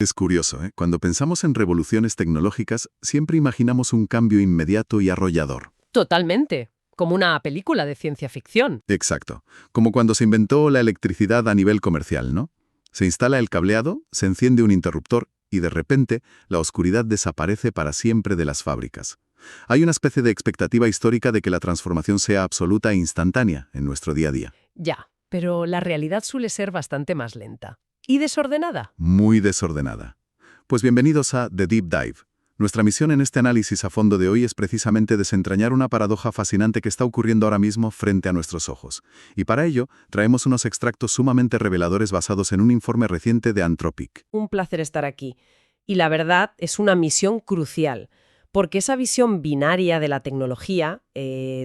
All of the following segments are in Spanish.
Es curioso, ¿eh? Cuando pensamos en revoluciones tecnológicas, siempre imaginamos un cambio inmediato y arrollador. Totalmente. Como una película de ciencia ficción. Exacto. Como cuando se inventó la electricidad a nivel comercial, ¿no? Se instala el cableado, se enciende un interruptor y de repente la oscuridad desaparece para siempre de las fábricas. Hay una especie de expectativa histórica de que la transformación sea absoluta e instantánea en nuestro día a día. Ya, pero la realidad suele ser bastante más lenta. Y desordenada. Muy desordenada. Pues bienvenidos a The Deep Dive. Nuestra misión en este análisis a fondo de hoy es precisamente desentrañar una paradoja fascinante que está ocurriendo ahora mismo frente a nuestros ojos. Y para ello, traemos unos extractos sumamente reveladores basados en un informe reciente de Anthropic. Un placer estar aquí. Y la verdad es una misión crucial, porque esa visión binaria de la tecnología,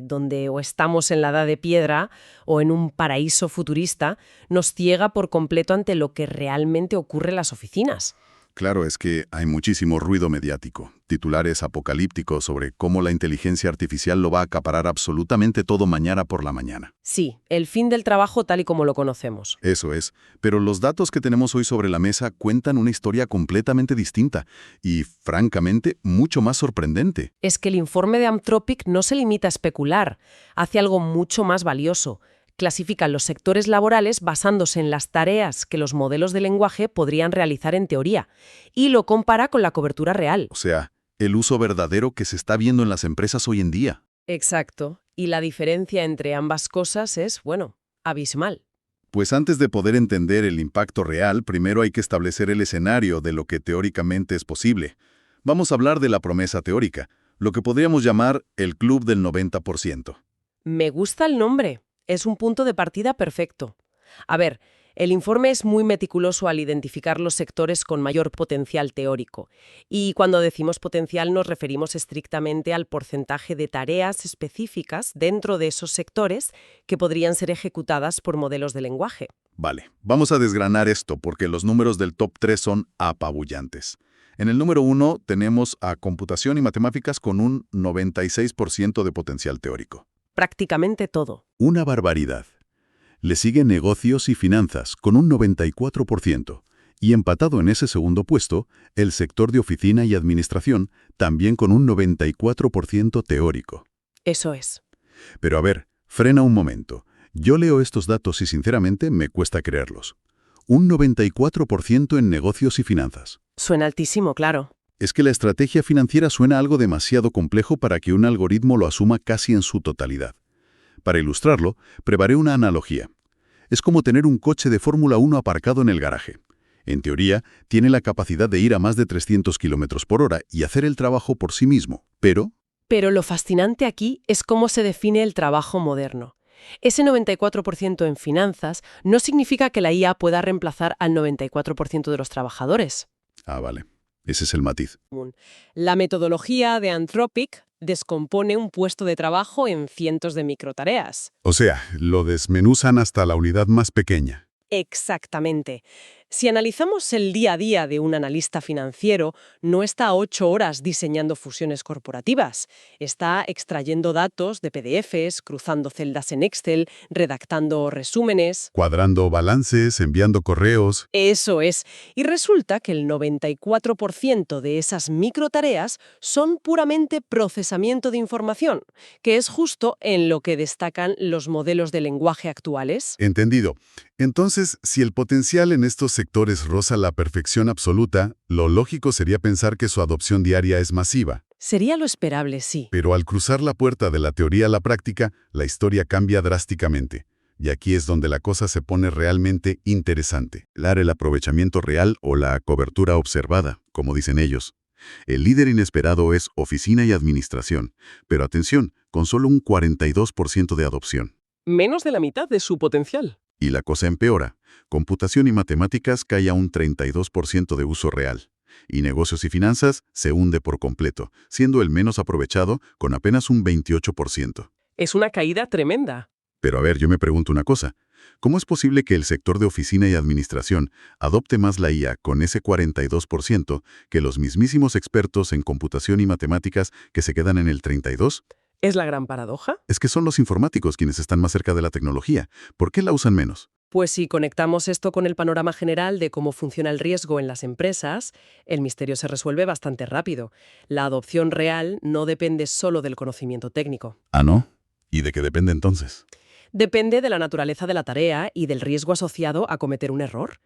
donde o estamos en la edad de piedra o en un paraíso futurista, nos ciega por completo ante lo que realmente ocurre en las oficinas. Claro, es que hay muchísimo ruido mediático, titulares apocalípticos sobre cómo la inteligencia artificial lo va a acaparar absolutamente todo mañana por la mañana. Sí, el fin del trabajo tal y como lo conocemos. Eso es, pero los datos que tenemos hoy sobre la mesa cuentan una historia completamente distinta y, francamente, mucho más sorprendente. Es que el informe de Anthropic no se limita a especular, hace algo mucho más valioso. Clasifica los sectores laborales basándose en las tareas que los modelos de lenguaje podrían realizar en teoría, y lo compara con la cobertura real. O sea, el uso verdadero que se está viendo en las empresas hoy en día. Exacto. Y la diferencia entre ambas cosas es, bueno, abismal. Pues antes de poder entender el impacto real, primero hay que establecer el escenario de lo que teóricamente es posible. Vamos a hablar de la promesa teórica, lo que podríamos llamar el club del 90%. Me gusta el nombre. Es un punto de partida perfecto. A ver, el informe es muy meticuloso al identificar los sectores con mayor potencial teórico. Y cuando decimos potencial nos referimos estrictamente al porcentaje de tareas específicas dentro de esos sectores que podrían ser ejecutadas por modelos de lenguaje. Vale, vamos a desgranar esto porque los números del top 3 son apabullantes. En el número 1 tenemos a computación y matemáticas con un 96% de potencial teórico. Prácticamente todo. Una barbaridad. Le sigue negocios y finanzas con un 94%. Y empatado en ese segundo puesto, el sector de oficina y administración también con un 94% teórico. Eso es. Pero a ver, frena un momento. Yo leo estos datos y sinceramente me cuesta creerlos. Un 94% en negocios y finanzas. Suena altísimo, claro. Es que la estrategia financiera suena algo demasiado complejo para que un algoritmo lo asuma casi en su totalidad. Para ilustrarlo, preparé una analogía. Es como tener un coche de Fórmula 1 aparcado en el garaje. En teoría, tiene la capacidad de ir a más de 300 km por hora y hacer el trabajo por sí mismo. Pero lo fascinante aquí es cómo se define el trabajo moderno. Ese 94% en finanzas no significa que la IA pueda reemplazar al 94% de los trabajadores. Vale. Ese es el matiz. La metodología de Anthropic descompone un puesto de trabajo en cientos de microtareas. O sea, lo desmenuzan hasta la unidad más pequeña. Exactamente. Si analizamos el día a día de un analista financiero, no está 8 horas diseñando fusiones corporativas. Está extrayendo datos de PDFs, cruzando celdas en Excel, redactando resúmenes. Cuadrando balances, enviando correos. Eso es. Y resulta que el 94% de esas microtareas son puramente procesamiento de información, que es justo en lo que destacan los modelos de lenguaje actuales. Entendido. Entonces, si el potencial en estos sectores roza la perfección absoluta, lo lógico sería pensar que su adopción diaria es masiva. Sería lo esperable, sí. Pero al cruzar la puerta de la teoría a la práctica, la historia cambia drásticamente. Y aquí es donde la cosa se pone realmente interesante. El aprovechamiento real o la cobertura observada, como dicen ellos. El líder inesperado es oficina y administración, pero atención, con solo un 42% de adopción. Menos de la mitad de su potencial. Y la cosa empeora. Computación y matemáticas cae a un 32% de uso real. Y negocios y finanzas se hunde por completo, siendo el menos aprovechado con apenas un 28%. Es una caída tremenda. Pero a ver, yo me pregunto una cosa. ¿Cómo es posible que el sector de oficina y administración adopte más la IA con ese 42% que los mismísimos expertos en computación y matemáticas que se quedan en el 32%? ¿Es la gran paradoja? Es que son los informáticos quienes están más cerca de la tecnología. ¿Por qué la usan menos? Pues si conectamos esto con el panorama general de cómo funciona el riesgo en las empresas, el misterio se resuelve bastante rápido. La adopción real no depende solo del conocimiento técnico. ¿Ah, no? ¿Y de qué depende entonces? Depende de la naturaleza de la tarea y del riesgo asociado a cometer un error.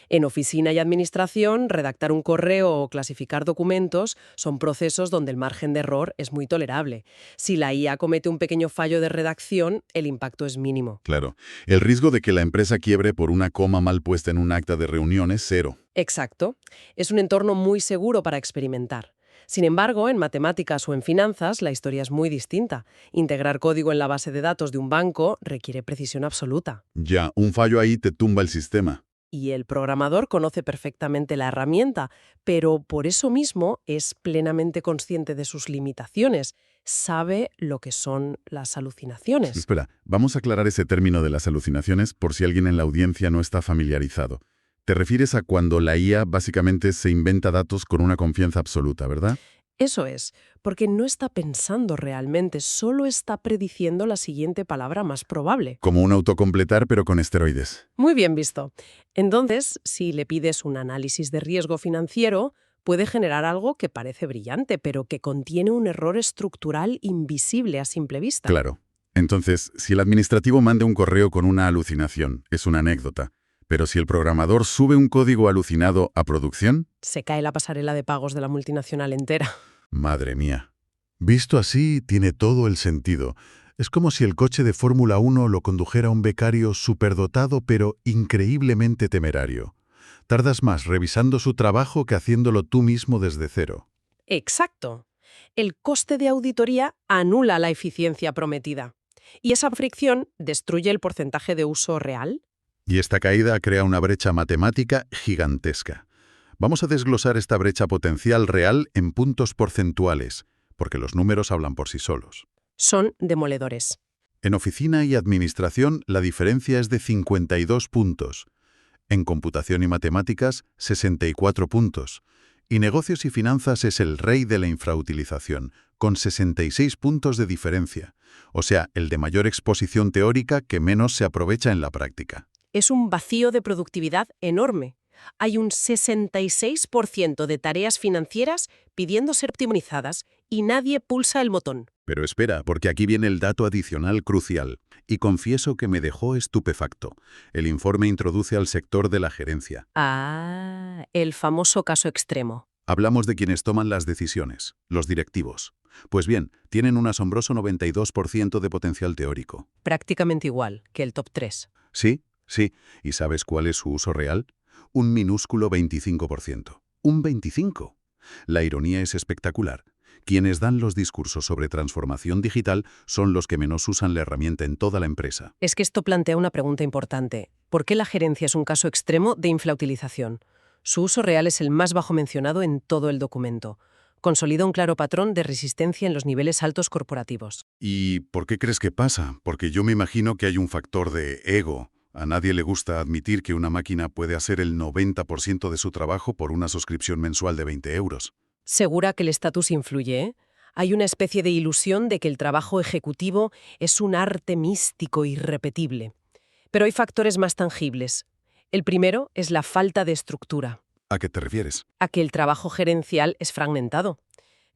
En oficina y administración, redactar un correo o clasificar documentos son procesos donde el margen de error es muy tolerable. Si la IA comete un pequeño fallo de redacción, el impacto es mínimo. Claro, el riesgo de que la empresa quiebre por una coma mal puesta en un acta de reunión es cero. Exacto. Es un entorno muy seguro para experimentar. Sin embargo, en matemáticas o en finanzas, la historia es muy distinta. Integrar código en la base de datos de un banco requiere precisión absoluta. Ya, un fallo ahí te tumba el sistema. Y el programador conoce perfectamente la herramienta, pero por eso mismo es plenamente consciente de sus limitaciones. Sabe lo que son las alucinaciones. Espera, vamos a aclarar ese término de las alucinaciones por si alguien en la audiencia no está familiarizado. Te refieres a cuando la IA básicamente se inventa datos con una confianza absoluta, ¿verdad? Eso es, porque no está pensando realmente, solo está prediciendo la siguiente palabra más probable. Como un autocompletar pero con esteroides. Muy bien visto. Entonces, si le pides un análisis de riesgo financiero, puede generar algo que parece brillante, pero que contiene un error estructural invisible a simple vista. Claro. Entonces, si el administrativo manda un correo con una alucinación, es una anécdota. Pero si el programador sube un código alucinado a producción, Se cae la pasarela de pagos de la multinacional entera. madre mía. Visto así, tiene todo el sentido. Es como si el coche de Fórmula 1 lo condujera un becario superdotado pero increíblemente temerario. Tardas más revisando su trabajo que haciéndolo tú mismo desde cero. Exacto. El coste de auditoría anula la eficiencia prometida. Y esa fricción destruye el porcentaje de uso real. Y esta caída crea una brecha matemática gigantesca. Vamos a desglosar esta brecha potencial real en puntos porcentuales, porque los números hablan por sí solos. Son demoledores. En oficina y administración, la diferencia es de 52 puntos. En computación y matemáticas, 64 puntos. Y negocios y finanzas es el rey de la infrautilización, con 66 puntos de diferencia. O sea, el de mayor exposición teórica que menos se aprovecha en la práctica. Es un vacío de productividad enorme. Hay un 66% de tareas financieras pidiendo ser optimizadas y nadie pulsa el botón. Pero espera, porque aquí viene el dato adicional crucial. Y confieso que me dejó estupefacto. El informe introduce al sector de la gerencia. Ah, el famoso caso extremo. Hablamos de quienes toman las decisiones, los directivos. Pues bien, tienen un asombroso 92% de potencial teórico. Prácticamente igual que el top 3. Sí, sí. ¿Y sabes cuál es su uso real? Un minúsculo 25%. ¡Un 25%! La ironía es espectacular. Quienes dan los discursos sobre transformación digital son los que menos usan la herramienta en toda la empresa. Es que esto plantea una pregunta importante. ¿Por qué la gerencia es un caso extremo de infrautilización? Su uso real es el más bajo mencionado en todo el documento. Consolida un claro patrón de resistencia en los niveles altos corporativos. ¿Y por qué crees que pasa? Porque yo me imagino que hay un factor de ego. A nadie le gusta admitir que una máquina puede hacer el 90% de su trabajo por una suscripción mensual de 20 euros. Segura que el estatus influye, ¿eh? Hay una especie de ilusión de que el trabajo ejecutivo es un arte místico irrepetible. Pero hay factores más tangibles. El primero es la falta de estructura, ¿A qué te refieres? a que el trabajo gerencial es fragmentado.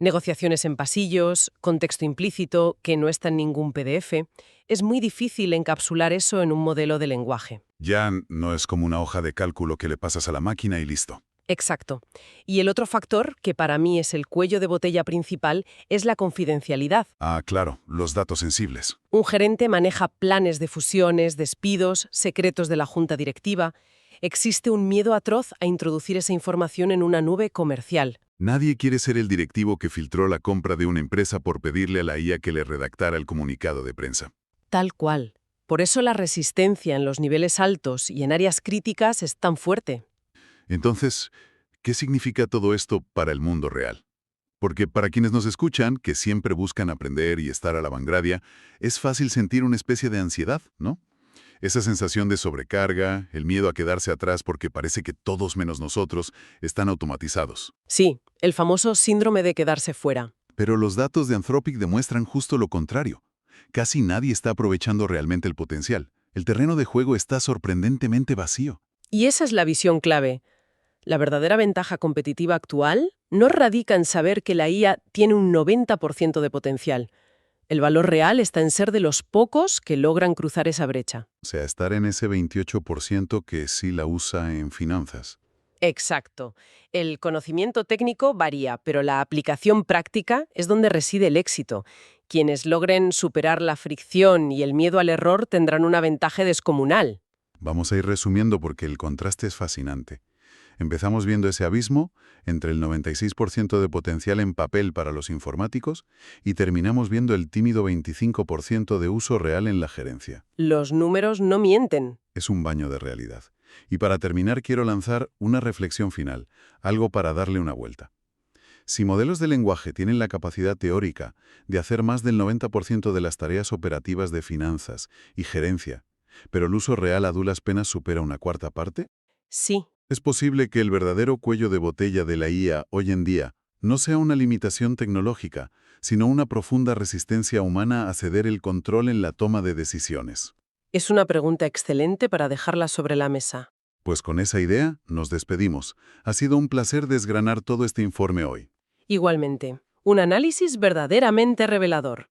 Negociaciones en pasillos, contexto implícito, que no está en ningún PDF. Es muy difícil encapsular eso en un modelo de lenguaje. Ya no es como una hoja de cálculo que le pasas a la máquina y listo. Exacto. Y el otro factor, que para mí es el cuello de botella principal, es la confidencialidad. Ah, claro, los datos sensibles. Un gerente maneja planes de fusiones, despidos, secretos de la junta directiva. Existe un miedo atroz a introducir esa información en una nube comercial. Nadie quiere ser el directivo que filtró la compra de una empresa por pedirle a la IA que le redactara el comunicado de prensa. Tal cual. Por eso la resistencia en los niveles altos y en áreas críticas es tan fuerte. Entonces, ¿qué significa todo esto para el mundo real? Porque para quienes nos escuchan, que siempre buscan aprender y estar a la vanguardia, es fácil sentir una especie de ansiedad, ¿no? Esa sensación de sobrecarga, el miedo a quedarse atrás porque parece que todos menos nosotros están automatizados. Sí, el famoso síndrome de quedarse fuera. Pero los datos de Anthropic demuestran justo lo contrario. Casi nadie está aprovechando realmente el potencial. El terreno de juego está sorprendentemente vacío. Y esa es la visión clave. La verdadera ventaja competitiva actual no radica en saber que la IA tiene un 90% de potencial. El valor real está en ser de los pocos que logran cruzar esa brecha. O sea, estar en ese 28% que sí la usa en finanzas. Exacto. El conocimiento técnico varía, pero la aplicación práctica es donde reside el éxito. Quienes logren superar la fricción y el miedo al error tendrán una ventaja descomunal. Vamos a ir resumiendo porque el contraste es fascinante. Empezamos viendo ese abismo entre el 96% de potencial en papel para los informáticos y terminamos viendo el tímido 25% de uso real en la gerencia. Los números no mienten. Es un baño de realidad. Y para terminar quiero lanzar una reflexión final, algo para darle una vuelta. Si modelos de lenguaje tienen la capacidad teórica de hacer más del 90% de las tareas operativas de finanzas y gerencia, pero el uso real a duras penas supera una cuarta parte, Sí. es posible que el verdadero cuello de botella de la IA hoy en día no sea una limitación tecnológica, sino una profunda resistencia humana a ceder el control en la toma de decisiones. Es una pregunta excelente para dejarla sobre la mesa. Pues con esa idea nos despedimos. Ha sido un placer desgranar todo este informe hoy. Igualmente, un análisis verdaderamente revelador.